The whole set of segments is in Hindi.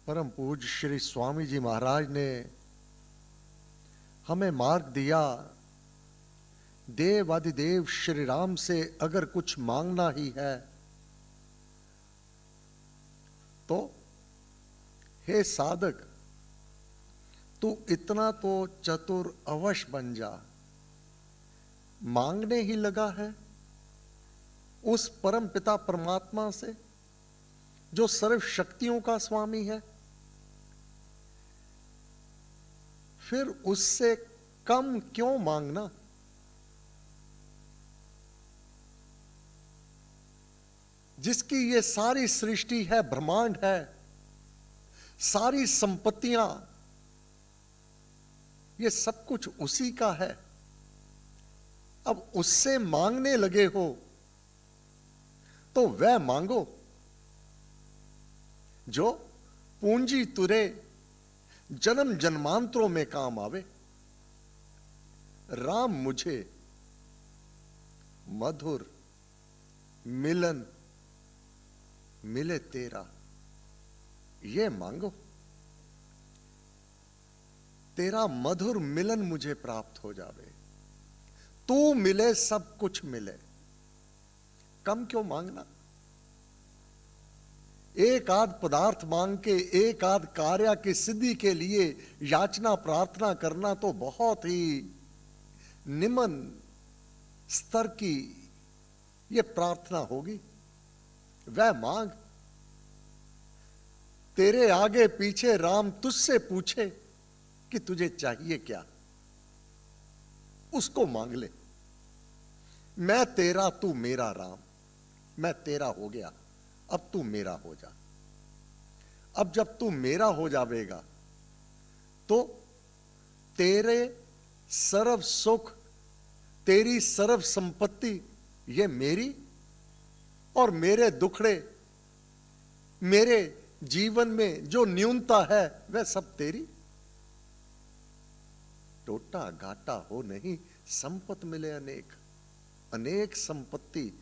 परम पूज्य श्री स्वामी जी महाराज ने हमें मार्ग दिया। देव आदिदेव श्री राम से अगर कुछ मांगना ही है तो हे साधक, तू इतना तो चतुर अवश्य बन जा। मांगने ही लगा है उस परम पिता परमात्मा से जो सर्व शक्तियों का स्वामी है, फिर उससे कम क्यों मांगना। जिसकी ये सारी सृष्टि है, ब्रह्मांड है, सारी संपत्तियां, ये सब कुछ उसी का है। अब उससे मांगने लगे हो तो वह मांगो जो पूंजी तुरे जन्म जन्मांतरों में काम आवे। राम मुझे मधुर मिलन मिले तेरा, ये मांगो। तेरा मधुर मिलन मुझे प्राप्त हो जावे, तू मिले सब कुछ मिले, कम क्यों मांगना। एक आध पदार्थ मांग के एक आध कार्य की सिद्धि के लिए याचना प्रार्थना करना तो बहुत ही निम्न स्तर की ये प्रार्थना होगी। वह मांग, तेरे आगे पीछे राम तुझसे पूछे कि तुझे चाहिए क्या, उसको मांग ले। मैं तेरा तू मेरा राम, मैं तेरा हो गया, अब तू मेरा हो जा। अब जब तू मेरा हो जावेगा तो तेरे सर्व सुख, तेरी सर्व संपत्ति ये मेरी, और मेरे दुखड़े, मेरे जीवन में जो न्यूनता है वह सब तेरी। टोटा घाटा हो नहीं, संपत मिले अनेक, अनेक संपत्ति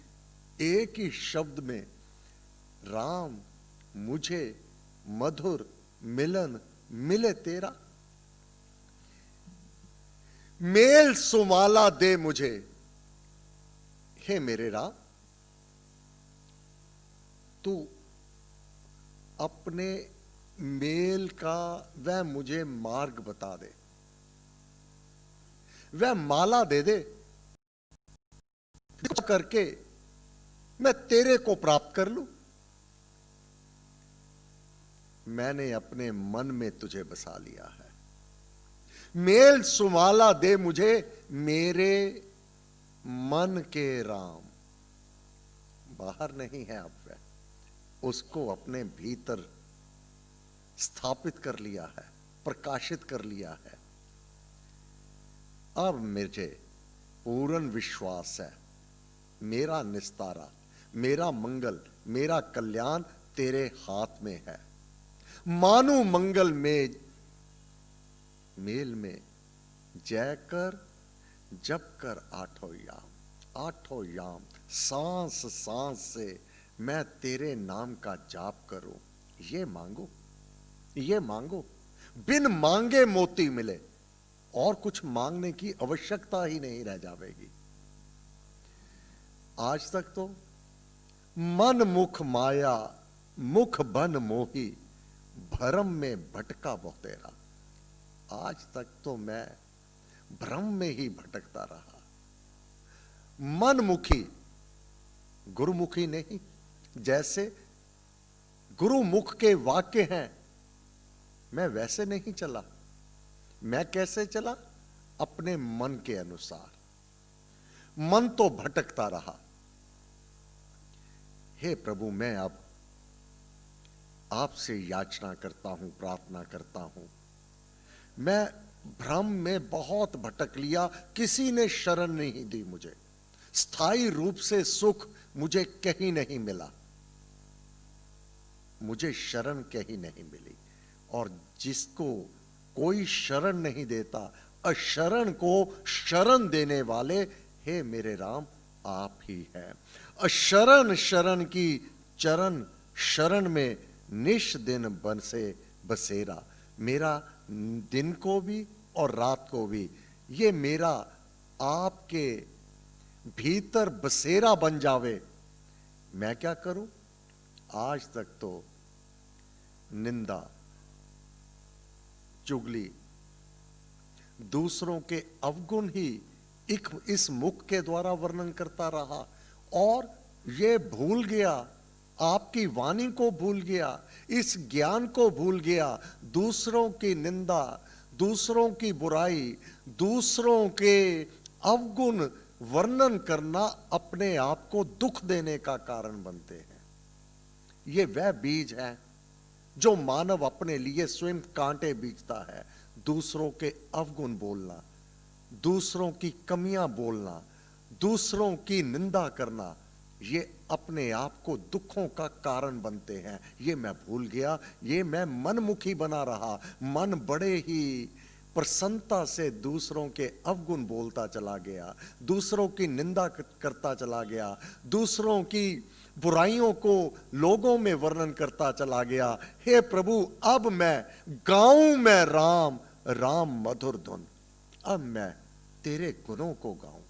एक ही शब्द में। राम मुझे मधुर मिलन मिले तेरा, मेल सुमाला दे मुझे। हे मेरे राम, तू अपने मेल का वह मुझे मार्ग बता दे, वह माला दे दे करके मैं तेरे को प्राप्त कर लूं। मैंने अपने मन में तुझे बसा लिया है। मेल सुमाला दे मुझे मेरे मन के राम। बाहर नहीं है अब वह, उसको अपने भीतर स्थापित कर लिया है, प्रकाशित कर लिया है। अब मुझे पूर्ण विश्वास है, मेरा निस्तारा, मेरा मंगल, मेरा कल्याण तेरे हाथ में है। मानो मंगल में मेल में जय कर जप कर आठों याम, आठों याम सांस सांस से मैं तेरे नाम का जाप करूं। ये मांगो, ये मांगो। बिन मांगे मोती मिले, और कुछ मांगने की आवश्यकता ही नहीं रह जाएगी। आज तक तो मन मुख माया, मुख बन मोही, भ्रम में भटका बहुतेरा। आज तक तो मैं भ्रम में ही भटकता रहा। मनमुखी, गुरुमुखी नहीं। जैसे गुरुमुख के वाक्य हैं, मैं वैसे नहीं चला। मैं कैसे चला? अपने मन के अनुसार। मन तो भटकता रहा। हे प्रभु, मैं अब आपसे याचना करता हूं, प्रार्थना करता हूं। मैं भ्रम में बहुत भटक लिया, किसी ने शरण नहीं दी मुझे। स्थायी रूप से सुख मुझे कहीं नहीं मिला, मुझे शरण कहीं नहीं मिली। और जिसको कोई शरण नहीं देता, अशरण को शरण देने वाले हे मेरे राम आप ही हैं। अशरण शरण की चरण शरण में निश दिन बन से बसेरा, मेरा दिन को भी और रात को भी, ये मेरा आपके भीतर बसेरा बन जावे। मैं क्या करूं? आज तक तो निंदा, चुगली, दूसरों के अवगुण ही इस मुख के द्वारा वर्णन करता रहा, और ये भूल गया, आपकी वाणी को भूल गया, इस ज्ञान को भूल गया। दूसरों की निंदा, दूसरों की बुराई, दूसरों के अवगुण वर्णन करना अपने आप को दुख देने का कारण बनते हैं। ये वह बीज है जो मानव अपने लिए स्वयं कांटे बीजता है। दूसरों के अवगुण बोलना, दूसरों की कमियां बोलना, दूसरों की निंदा करना, ये अपने आप को दुखों का कारण बनते हैं। ये मैं भूल गया, ये मैं मनमुखी बना रहा, मन बड़े ही प्रसन्नता से दूसरों के अवगुण बोलता चला गया, दूसरों की निंदा करता चला गया, दूसरों की बुराइयों को लोगों में वर्णन करता चला गया। हे प्रभु, अब मैं गाऊं मैं राम राम मधुर धुन, अब मैं तेरे गुणों को गाऊं।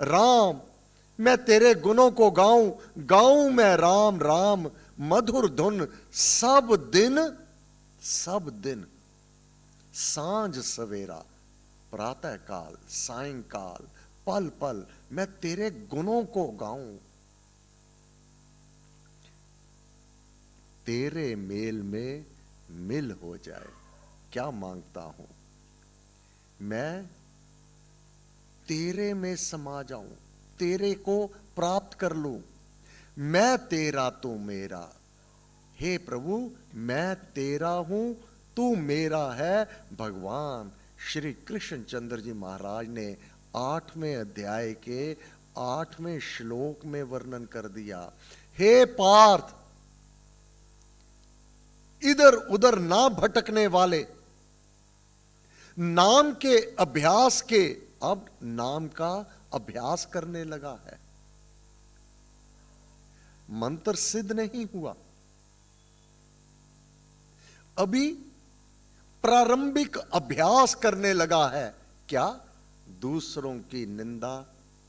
राम, मैं तेरे गुणों को गाऊं, गाऊं मैं राम राम मधुर धुन, सब दिन, सांझ सवेरा, प्रातः काल, सायंकाल, पल पल मैं तेरे गुणों को गाऊं। तेरे मेल में मिल हो जाए, क्या मांगता हूं मैं? तेरे में समा जाऊं, तेरे को प्राप्त कर लूं। मैं तेरा तू मेरा, हे प्रभु मैं तेरा हूं तू मेरा है। भगवान श्री कृष्ण चंद्र जी महाराज ने 8वें अध्याय के 8वें श्लोक में वर्णन कर दिया। हे पार्थ, इधर उधर ना भटकने वाले, नाम के अभ्यास के, अब नाम का अभ्यास करने लगा है, मंत्र सिद्ध नहीं हुआ, अभी प्रारंभिक अभ्यास करने लगा है। क्या? दूसरों की निंदा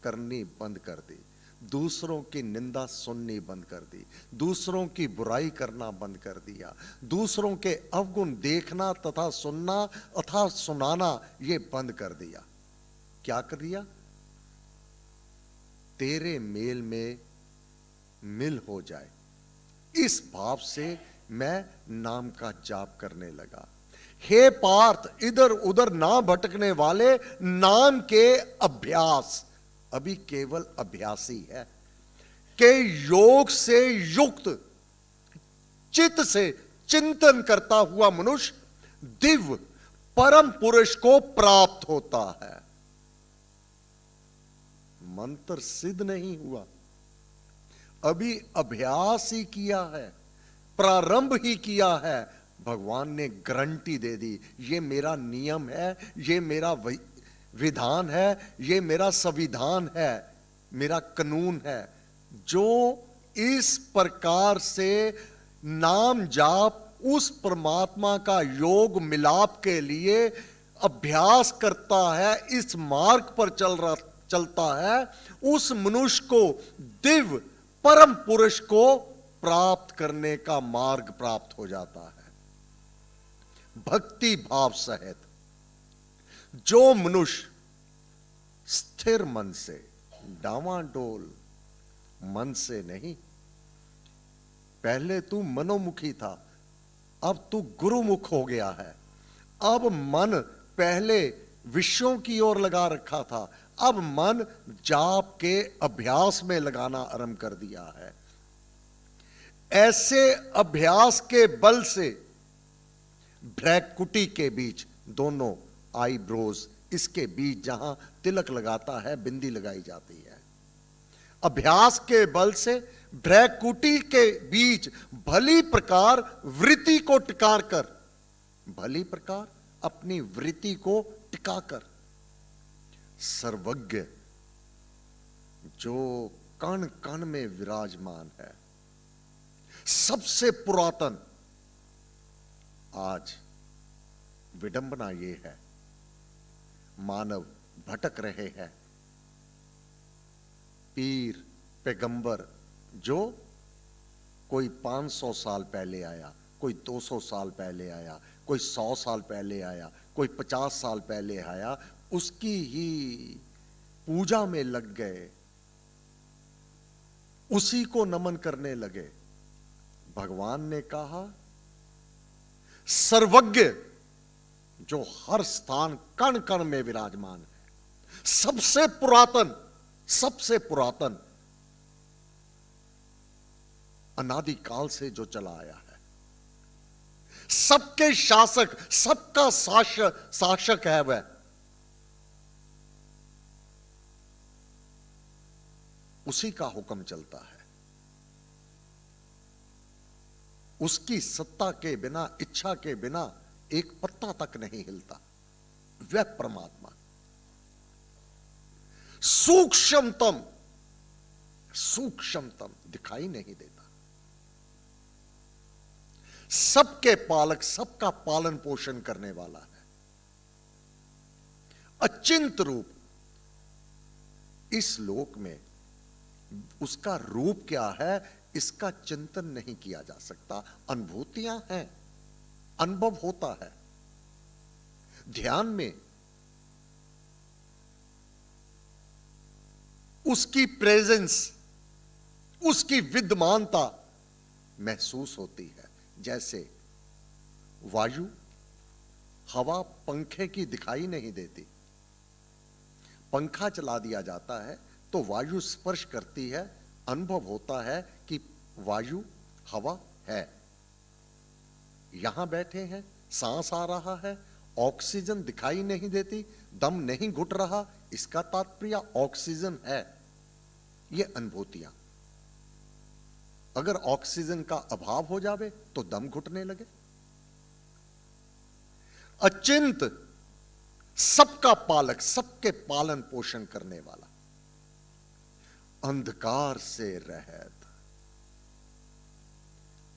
करनी बंद कर दी, दूसरों की निंदा सुननी बंद कर दी, दूसरों की बुराई करना बंद कर दिया, दूसरों के अवगुण देखना तथा सुनना अथा सुनाना ये बंद कर दिया। क्या कर दिया? तेरे मेल में मिल हो जाए, इस भाव से मैं नाम का जाप करने लगा। हे पार्थ, इधर उधर ना भटकने वाले, नाम के अभ्यास, अभी केवल अभ्यासी है, के योग से युक्त चित्त से चिंतन करता हुआ मनुष्य दिव्य परम पुरुष को प्राप्त होता है। मंत्र सिद्ध नहीं हुआ, अभी अभ्यास ही किया है, प्रारंभ ही किया है। भगवान ने गारंटी दे दी, ये मेरा नियम है, ये मेरा विधान है, ये मेरा संविधान है, मेरा कानून है। जो इस प्रकार से नाम जाप उस परमात्मा का योग मिलाप के लिए अभ्यास करता है, इस मार्ग पर चलता है, उस मनुष्य को दिव्य परम पुरुष को प्राप्त करने का मार्ग प्राप्त हो जाता है। भक्ति भाव सहित जो मनुष्य स्थिर मन से, डावाडोल मन से नहीं, पहले तू मनोमुखी था, अब तू गुरुमुख हो गया है। अब मन पहले विषयों की ओर लगा रखा था, अब मन जाप के अभ्यास में लगाना आरंभ कर दिया है। ऐसे अभ्यास के बल से भ्रैकुटी के बीच, दोनों आईब्रोज, इसके बीच जहां तिलक लगाता है, बिंदी लगाई जाती है, अभ्यास के बल से भ्रैकुटी के बीच भली प्रकार वृत्ति को टिकाकर, भली प्रकार अपनी वृत्ति को टिकाकर, सर्वज्ञ जो कण कण में विराजमान है, सबसे पुरातन, आज विडंबना ये है, मानव भटक रहे हैं। पीर पैगंबर जो कोई 500 साल पहले आया, कोई 200 साल पहले आया, कोई 100 साल पहले आया, कोई 50 साल पहले आया, उसकी ही पूजा में लग गए, उसी को नमन करने लगे। भगवान ने कहा, सर्वज्ञ जो हर स्थान कण कण में विराजमान है, सबसे पुरातन अनादिकाल से जो चला आया है, सबके शासक, सबका शासक है वह, उसी का हुक्म चलता है। उसकी सत्ता के बिना, इच्छा के बिना एक पत्ता तक नहीं हिलता। वह परमात्मा सूक्ष्मतम दिखाई नहीं देता, सबके पालक, सबका पालन पोषण करने वाला है, अचिंत रूप। इस लोक में उसका रूप क्या है, इसका चिंतन नहीं किया जा सकता। अनुभूतियां हैं, अनुभव होता है, ध्यान में उसकी प्रेजेंस, उसकी विद्यमानता महसूस होती है। जैसे वायु, हवा पंखे की दिखाई नहीं देती, पंखा चला दिया जाता है तो वायु स्पर्श करती है, अनुभव होता है कि वायु, हवा है। यहां बैठे हैं, सांस आ रहा है, ऑक्सीजन दिखाई नहीं देती, दम नहीं घुट रहा, इसका तात्पर्य ऑक्सीजन है। ये अनुभूतियां। अगर ऑक्सीजन का अभाव हो जावे तो दम घुटने लगे। अचिंत, सबका पालक, सबके पालन पोषण करने वाला, अंधकार से रहित।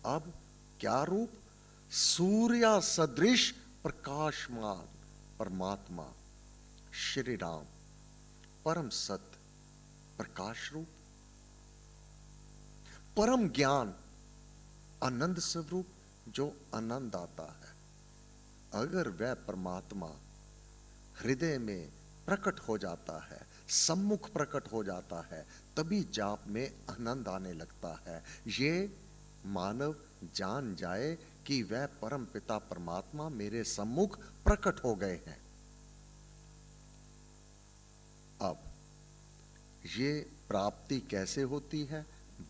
अब क्या रूप, सूर्य सदृश प्रकाशमान परमात्मा श्री राम, परम सत्य प्रकाश रूप, परम ज्ञान आनंद स्वरूप, जो आनंद आता है। अगर वह परमात्मा हृदय में प्रकट हो जाता है, सम्मुख प्रकट हो जाता है, तभी जाप में आनंद आने लगता है। ये मानव जान जाए कि वह परम पिता परमात्मा मेरे सम्मुख प्रकट हो गए हैं। अब ये प्राप्ति कैसे होती है?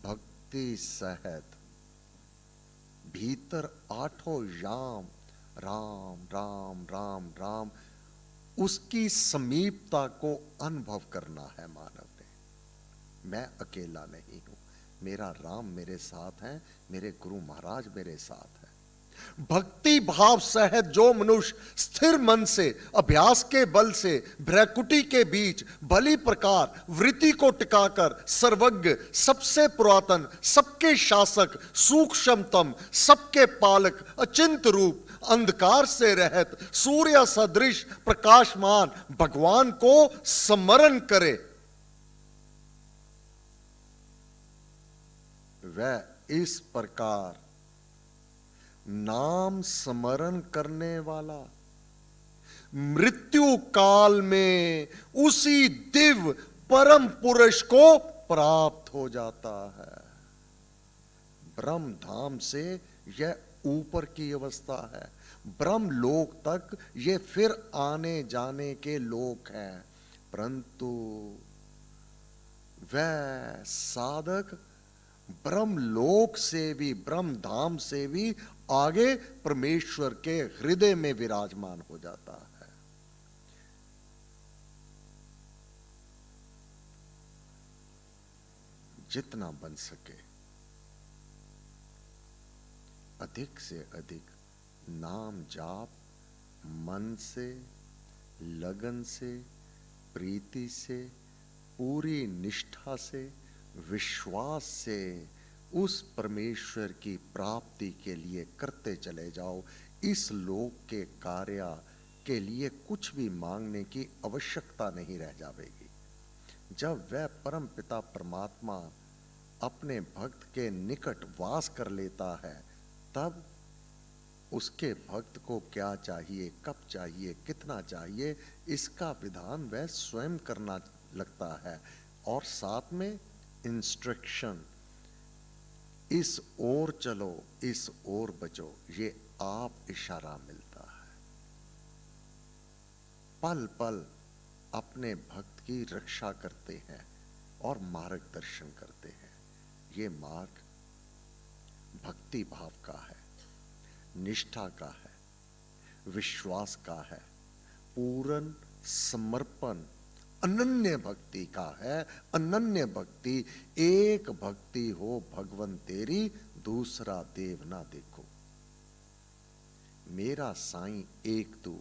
भक्ति सहित भीतर आठों याम राम राम राम राम, उसकी समीपता को अनुभव करना है मानव ने। मैं अकेला नहीं हूं, मेरा राम मेरे साथ है, मेरे गुरु महाराज मेरे साथ है। भक्ति भाव सहित जो मनुष्य स्थिर मन से, अभ्यास के बल से, भ्रकुटी के बीच भली प्रकार वृत्ति को टिकाकर सर्वज्ञ, सबसे पुरातन, सबके शासक, सूक्ष्मतम, सबके पालक, अचिंत रूप, अंधकार से रहित, सूर्य सदृश प्रकाशमान भगवान को स्मरण करे, वह इस प्रकार नाम स्मरण करने वाला मृत्यु काल में उसी दिव्य परम पुरुष को प्राप्त हो जाता है। ब्रह्म धाम से यह ऊपर की अवस्था है, ब्रह्म लोक तक ये फिर आने जाने के लोक हैं। परंतु वह साधक ब्रह्म लोक से भी, ब्रह्म धाम से भी आगे परमेश्वर के हृदय में विराजमान हो जाता है। जितना बन सके अधिक से अधिक नाम जाप, मन से, लगन से, प्रीति से, पूरी निष्ठा से, विश्वास से उस परमेश्वर की प्राप्ति के लिए करते चले जाओ। इस लोक के कार्य के लिए कुछ भी मांगने की आवश्यकता नहीं रह जाएगी। जब वह परम पिता परमात्मा अपने भक्त के निकट वास कर लेता है, तब उसके भक्त को क्या चाहिए, कब चाहिए, कितना चाहिए, इसका विधान वह स्वयं करना लगता है। और साथ में इंस्ट्रक्शन, इस ओर चलो, इस ओर बचो, ये आप इशारा मिलता है। पल पल अपने भक्त की रक्षा करते हैं और मार्गदर्शन करते हैं। ये मार्ग भक्ति भाव का है, निष्ठा का है, विश्वास का है, पूर्ण समर्पण, अनन्य भक्ति का है। अनन्य भक्ति, एक भक्ति हो भगवन तेरी, दूसरा देव ना देखो। मेरा साईं एक तू,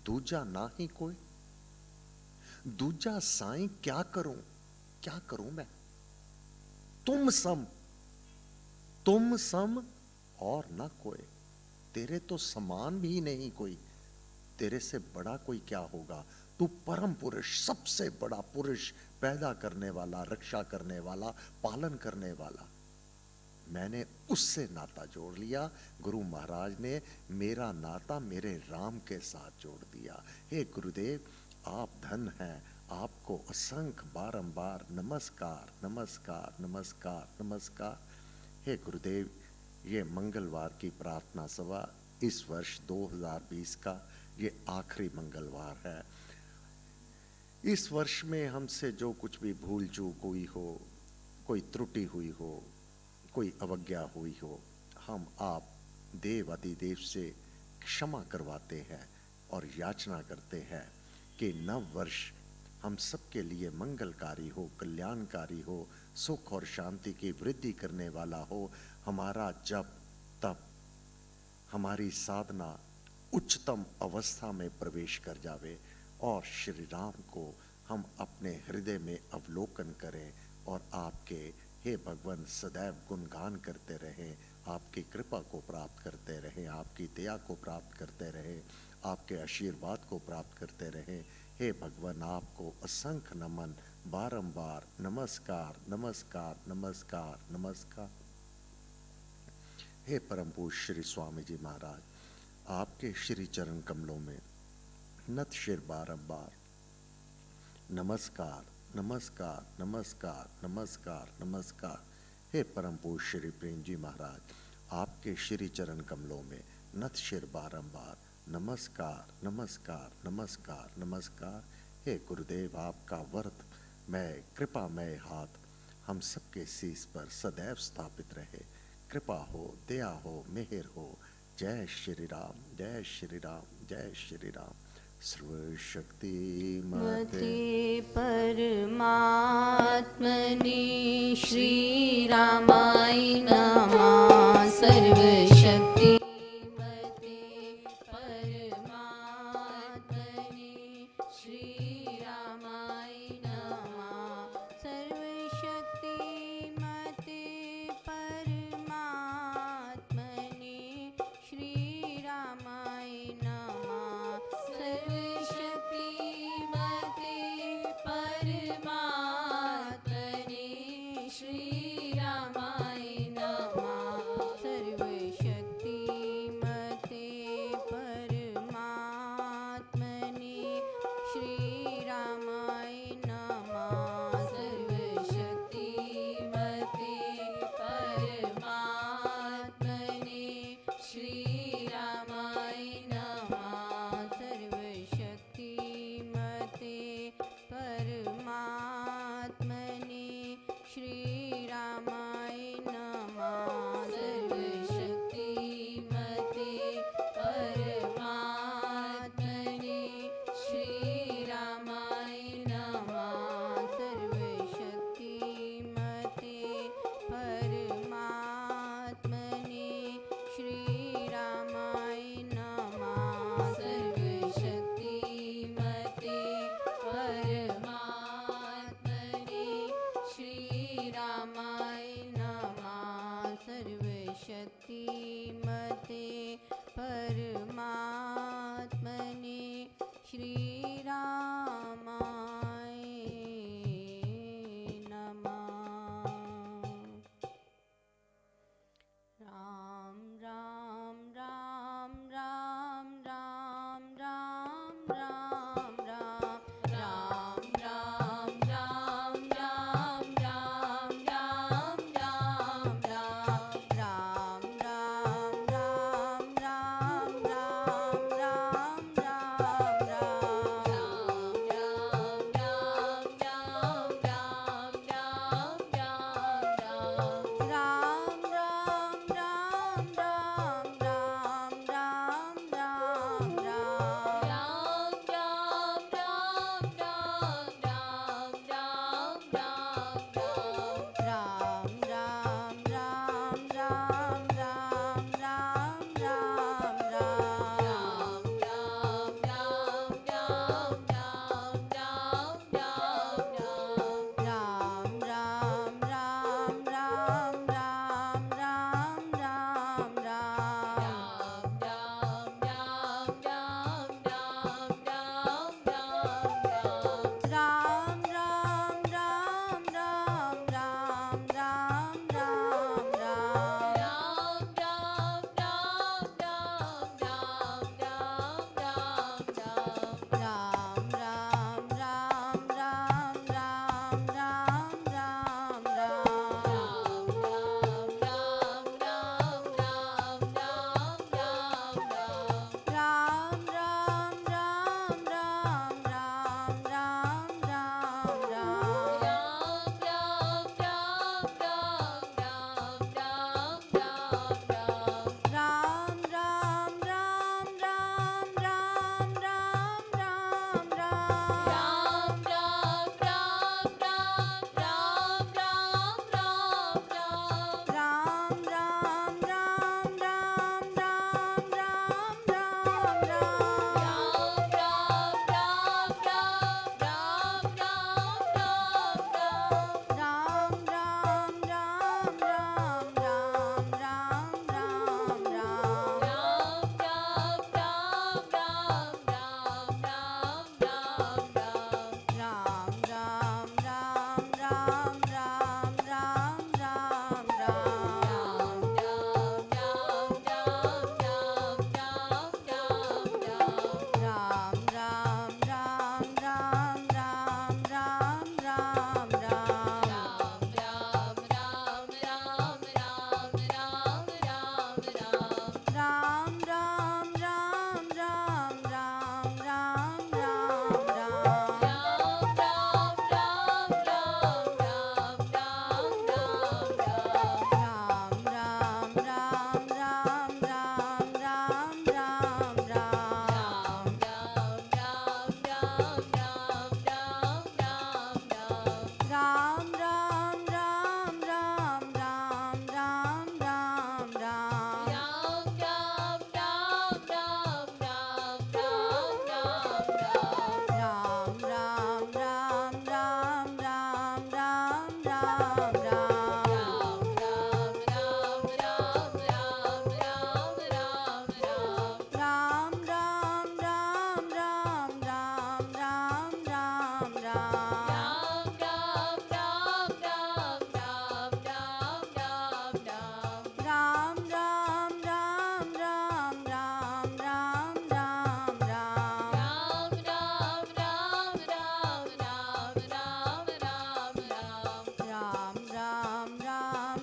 दूजा ना ही कोई। दूजा साईं क्या करूं, क्या करूं मैं। तुम सम और ना कोई। तेरे तो समान भी नहीं कोई, तेरे से बड़ा कोई क्या होगा। तू परम पुरुष, सबसे बड़ा पुरुष, पैदा करने वाला, रक्षा करने वाला, पालन करने वाला। मैंने उससे नाता जोड़ लिया। गुरु महाराज ने मेरा नाता मेरे राम के साथ जोड़ दिया। हे गुरुदेव, आप धन हैं, आपको असंख्य बारंबार नमस्कार, नमस्कार, नमस्कार, नमस्कार। हे गुरुदेव, ये मंगलवार की प्रार्थना सभा इस वर्ष 2020 का ये आखिरी मंगलवार है। इस वर्ष में हमसे जो कुछ भी भूल चूक हुई हो, कोई त्रुटि हुई हो, कोई अवज्ञा हुई हो, हम आप देव अधिदेव से क्षमा करवाते हैं और याचना करते हैं कि नव वर्ष हम सबके लिए मंगलकारी हो, कल्याणकारी हो, सुख और शांति की वृद्धि करने वाला हो। हमारा जप तप, हमारी साधना उच्चतम अवस्था में प्रवेश कर जावे और श्री राम को हम अपने हृदय में अवलोकन करें और आपके हे भगवान सदैव गुणगान करते रहें, आपकी कृपा को प्राप्त करते रहें, आपकी दया को प्राप्त करते रहें, आपके आशीर्वाद को प्राप्त करते रहें। हे भगवान, आपको असंख्य नमन, बारंबार नमस्कार, नमस्कार, नमस्कार, नमस्कार। हे परम पूज्य श्री स्वामी जी महाराज, आपके श्री चरण कमलों में नत शिर बारंबार नमस्कार, नमस्कार, नमस्कार, नमस्कार, नमस्कार। हे परम पूज्य श्री प्रेम जी महाराज, आपके श्री चरण कमलों में नत शिर बारंबार नमस्कार, नमस्कार, नमस्कार, नमस्कार। हे गुरुदेव, आपका वरद मैं कृपामय हाथ हम सबके शीश पर सदैव स्थापित रहे। कृपा हो, दया हो, मेहर हो। जय श्री राम, जय श्री राम, जय श्री राम। सर्वशक्ति मते परमात्मने श्री रामाय नमः। सर्वशक्ति मते परमात्मने श्री रामाय नमः। सर्वशक्ति मते परमात्मने श्री रामाय नमः। सर्वशक्ति मते परमात्मने श्री रामाय नमः। सर्वशक्ति मते परमात्मने श्री रामाय नमः। सर्वशक्ति मते परमात्मने श्री रामाय नमः। सर्वशक्ति मते परमात्मने श्री रामाय नमः। सर्वशक्ति मते परमात्मने श्री रामाय नमः। सर्वशक्ति मते परमात्मने श्री रामाय नमः। सर्वशक्ति मते परमात्मने श्री रामाय नमः। सर्वशक्ति मते Ram Ram Ram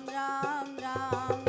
Ram Ram